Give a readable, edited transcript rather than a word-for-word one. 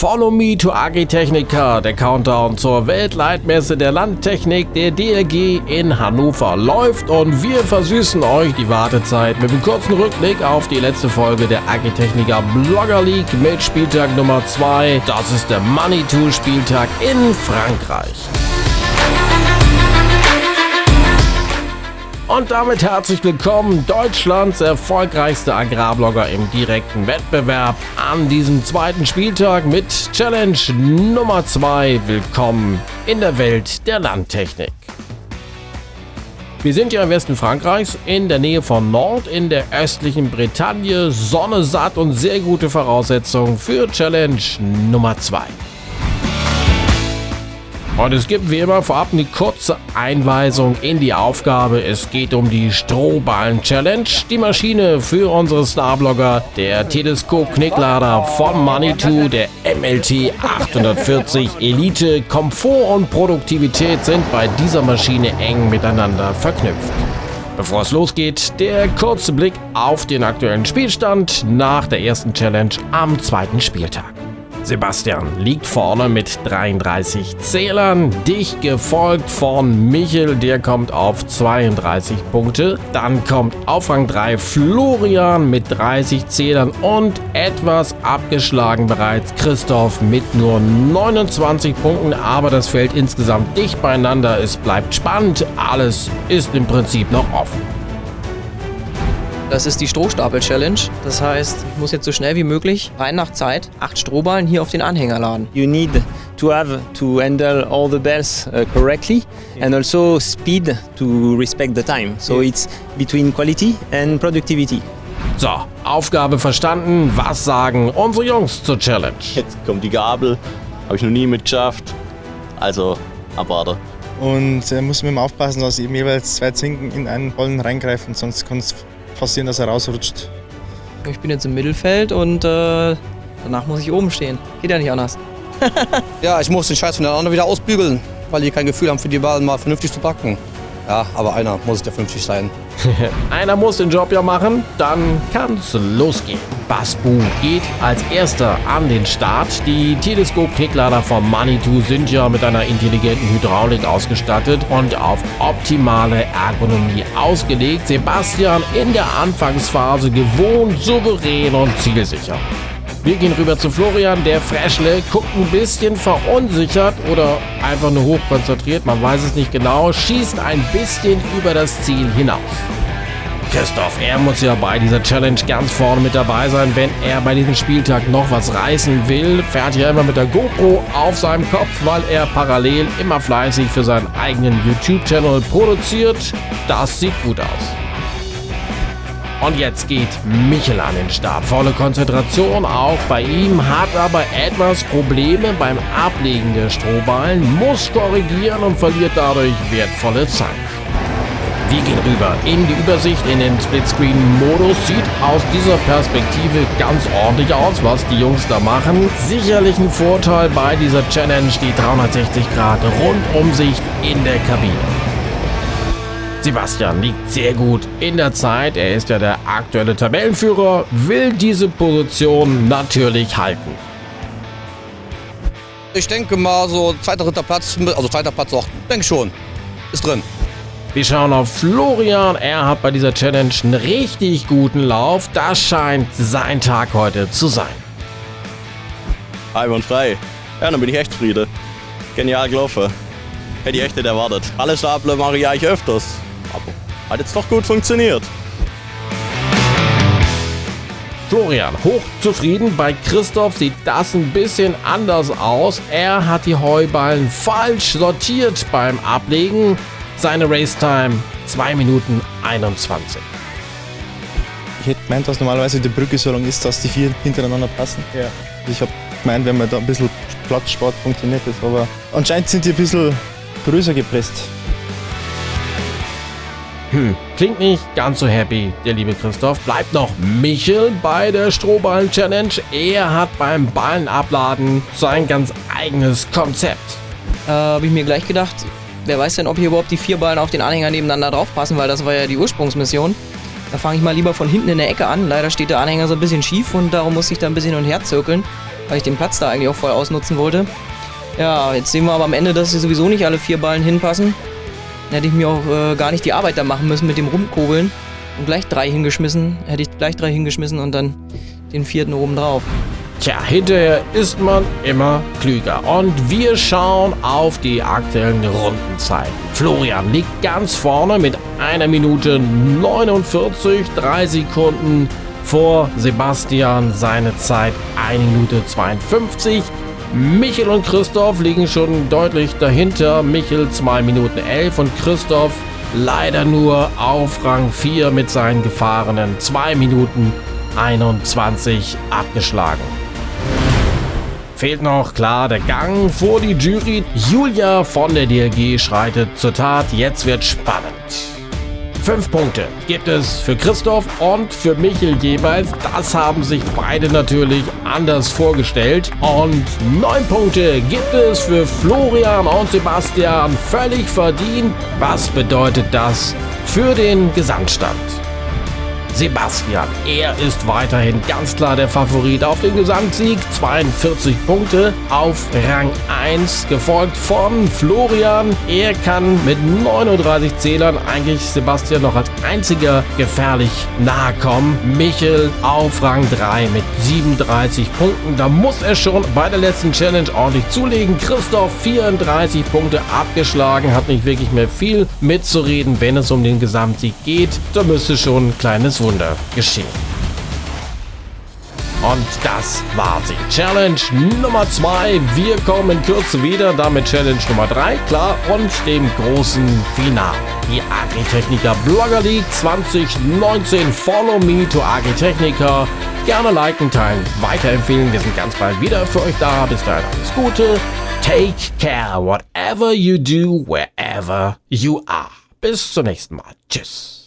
Follow Me to Agritechnica, der Countdown zur Weltleitmesse der Landtechnik der DLG in Hannover läuft und wir versüßen euch die Wartezeit mit einem kurzen Rückblick auf die letzte Folge der Agritechnica Blogger League mit Spieltag Nummer 2. Das ist der Manitou Spieltag in Frankreich. Und damit herzlich willkommen, Deutschlands erfolgreichster Agrarblogger im direkten Wettbewerb an diesem zweiten Spieltag mit Challenge Nummer 2. Willkommen in der Welt der Landtechnik. Wir sind ja im Westen Frankreichs, in der Nähe von Nantes, in der östlichen Bretagne. Sonne, satt und sehr gute Voraussetzungen für Challenge Nummer 2. Und es gibt wie immer vorab eine kurze Einweisung in die Aufgabe. Es geht um die Strohballen-Challenge. Die Maschine für unsere Starblogger, der Teleskop-Knicklader von Manitou, der MLT 840 Elite. Komfort und Produktivität sind bei dieser Maschine eng miteinander verknüpft. Bevor es losgeht, der kurze Blick auf den aktuellen Spielstand nach der ersten Challenge am zweiten Spieltag. Sebastian liegt vorne mit 33 Zählern, dicht gefolgt von Michel, der kommt auf 32 Punkte. Dann kommt auf Rang 3 Florian mit 30 Zählern und etwas abgeschlagen bereits Christoph mit nur 29 Punkten, aber das Feld insgesamt dicht beieinander. Es bleibt spannend, alles ist im Prinzip noch offen. Das ist die Strohstapel-Challenge. Das heißt, ich muss jetzt so schnell wie möglich, rein nach Zeit, 8 Strohballen hier auf den Anhänger laden. You need to have to handle all the bells correctly and also speed to respect the time. So it's between quality and productivity. So, Aufgabe verstanden. Was sagen unsere Jungs zur Challenge? Jetzt kommt die Gabel. Habe ich noch nie mitgeschafft. Also, abwarten. Und muss man immer aufpassen, dass eben jeweils 2 Zinken in einen Ballen reingreifen, sonst kann es passieren, dass er rausrutscht. Ich bin jetzt im Mittelfeld und danach muss ich oben stehen. Geht ja nicht anders. Ja, ich muss den Scheiß voneinander wieder ausbügeln, weil die kein Gefühl haben, für die Ballen mal vernünftig zu packen. Ja, aber einer muss ja vernünftig sein. Einer muss den Job ja machen, dann kann's losgehen. Basbu geht als erster an den Start. Die Teleskop-Knicklader von Manitou sind ja mit einer intelligenten Hydraulik ausgestattet und auf optimale Ergonomie ausgelegt. Sebastian in der Anfangsphase gewohnt, souverän und zielsicher. Wir gehen rüber zu Florian, der Freschle guckt ein bisschen verunsichert oder einfach nur hochkonzentriert, man weiß es nicht genau, schießt ein bisschen über das Ziel hinaus. Christoph, er muss ja bei dieser Challenge ganz vorne mit dabei sein, wenn er bei diesem Spieltag noch was reißen will. Fährt ja immer mit der GoPro auf seinem Kopf, weil er parallel immer fleißig für seinen eigenen YouTube-Channel produziert. Das sieht gut aus. Und jetzt geht Michel an den Start. Volle Konzentration auch bei ihm, hat aber etwas Probleme beim Ablegen der Strohballen, muss korrigieren und verliert dadurch wertvolle Zeit. Wir gehen rüber in die Übersicht, in den Splitscreen-Modus. Sieht aus dieser Perspektive ganz ordentlich aus, was die Jungs da machen. Sicherlich ein Vorteil bei dieser Challenge, die 360-Grad-Rundumsicht in der Kabine. Sebastian liegt sehr gut in der Zeit. Er ist ja der aktuelle Tabellenführer, will diese Position natürlich halten. Ich denke mal so zweiter, dritter Platz, also zweiter Platz auch, denke schon, ist drin. Wir schauen auf Florian. Er hat bei dieser Challenge einen richtig guten Lauf. Das scheint sein Tag heute zu sein. Einwandfrei. Ja, dann bin ich echt zufrieden. Genial gelaufen. Hätte ich echt nicht erwartet. Alle Stapler mache ich eigentlich öfters. Aber hat jetzt doch gut funktioniert. Florian hochzufrieden. Bei Christoph sieht das ein bisschen anders aus. Er hat die Heuballen falsch sortiert beim Ablegen. Seine Racetime 2 Minuten 21. Ich hätte gemeint, dass normalerweise die Brücke so lang ist, dass die 4 hintereinander passen. Ja. Ich habe gemeint, wenn man da ein bisschen Platz spart, funktioniert das. Aber anscheinend sind die ein bisschen größer gepresst. Klingt nicht ganz so happy, der liebe Christoph. Bleibt noch Michel bei der Strohballen-Challenge. Er hat beim Ballenabladen sein ganz eigenes Konzept. Habe ich mir gleich gedacht, wer weiß denn, ob hier überhaupt die 4 Ballen auf den Anhänger nebeneinander draufpassen, weil das war ja die Ursprungsmission. Da fange ich mal lieber von hinten in der Ecke an. Leider steht der Anhänger so ein bisschen schief und darum muss ich da ein bisschen hin und her zirkeln. weil ich den Platz da eigentlich auch voll ausnutzen wollte. Ja, jetzt sehen wir aber am Ende, dass sie sowieso nicht alle 4 Ballen hinpassen. Dann hätte ich mir auch gar nicht die Arbeit da machen müssen mit dem Rumkurbeln und gleich 3 hingeschmissen. Hätte ich gleich 3 hingeschmissen und dann den 4. oben drauf. Tja, hinterher ist man immer klüger. Und wir schauen auf die aktuellen Rundenzeiten. Florian liegt ganz vorne mit 1 Minute 49, 3 Sekunden vor Sebastian. Seine Zeit 1 Minute 52. Michel und Christoph liegen schon deutlich dahinter. Michel 2 Minuten 11 und Christoph leider nur auf Rang 4 mit seinen gefahrenen 2 Minuten 21 abgeschlagen. Fehlt noch klar der Gang vor die Jury. Julia von der DLG schreitet zur Tat. Jetzt wird spannend. 5 Punkte gibt es für Christoph und für Michel jeweils. Das haben sich beide natürlich anders vorgestellt. Und 9 Punkte gibt es für Florian und Sebastian. Völlig verdient. Was bedeutet das für den Gesamtstand? Sebastian, er ist weiterhin ganz klar der Favorit auf den Gesamtsieg. 42 Punkte auf Rang 1, gefolgt von Florian. Er kann mit 39 Zählern eigentlich Sebastian noch als einziger gefährlich nahe kommen. Michel auf Rang 3 mit 37 Punkten. Da muss er schon bei der letzten Challenge ordentlich zulegen. Christoph 34 Punkte abgeschlagen, hat nicht wirklich mehr viel mitzureden, wenn es um den Gesamtsieg geht. Da müsste schon ein kleines Wunder geschehen. Und das war sie. Challenge Nummer 2. Wir kommen in Kürze wieder, damit Challenge Nummer 3, klar, und dem großen Finale. Die Agritechnica Blogger League 2019. Follow me to Agritechnica. Gerne liken, teilen, weiterempfehlen. Wir sind ganz bald wieder für euch da. Bis dahin alles Gute. Take care, whatever you do, wherever you are. Bis zum nächsten Mal. Tschüss.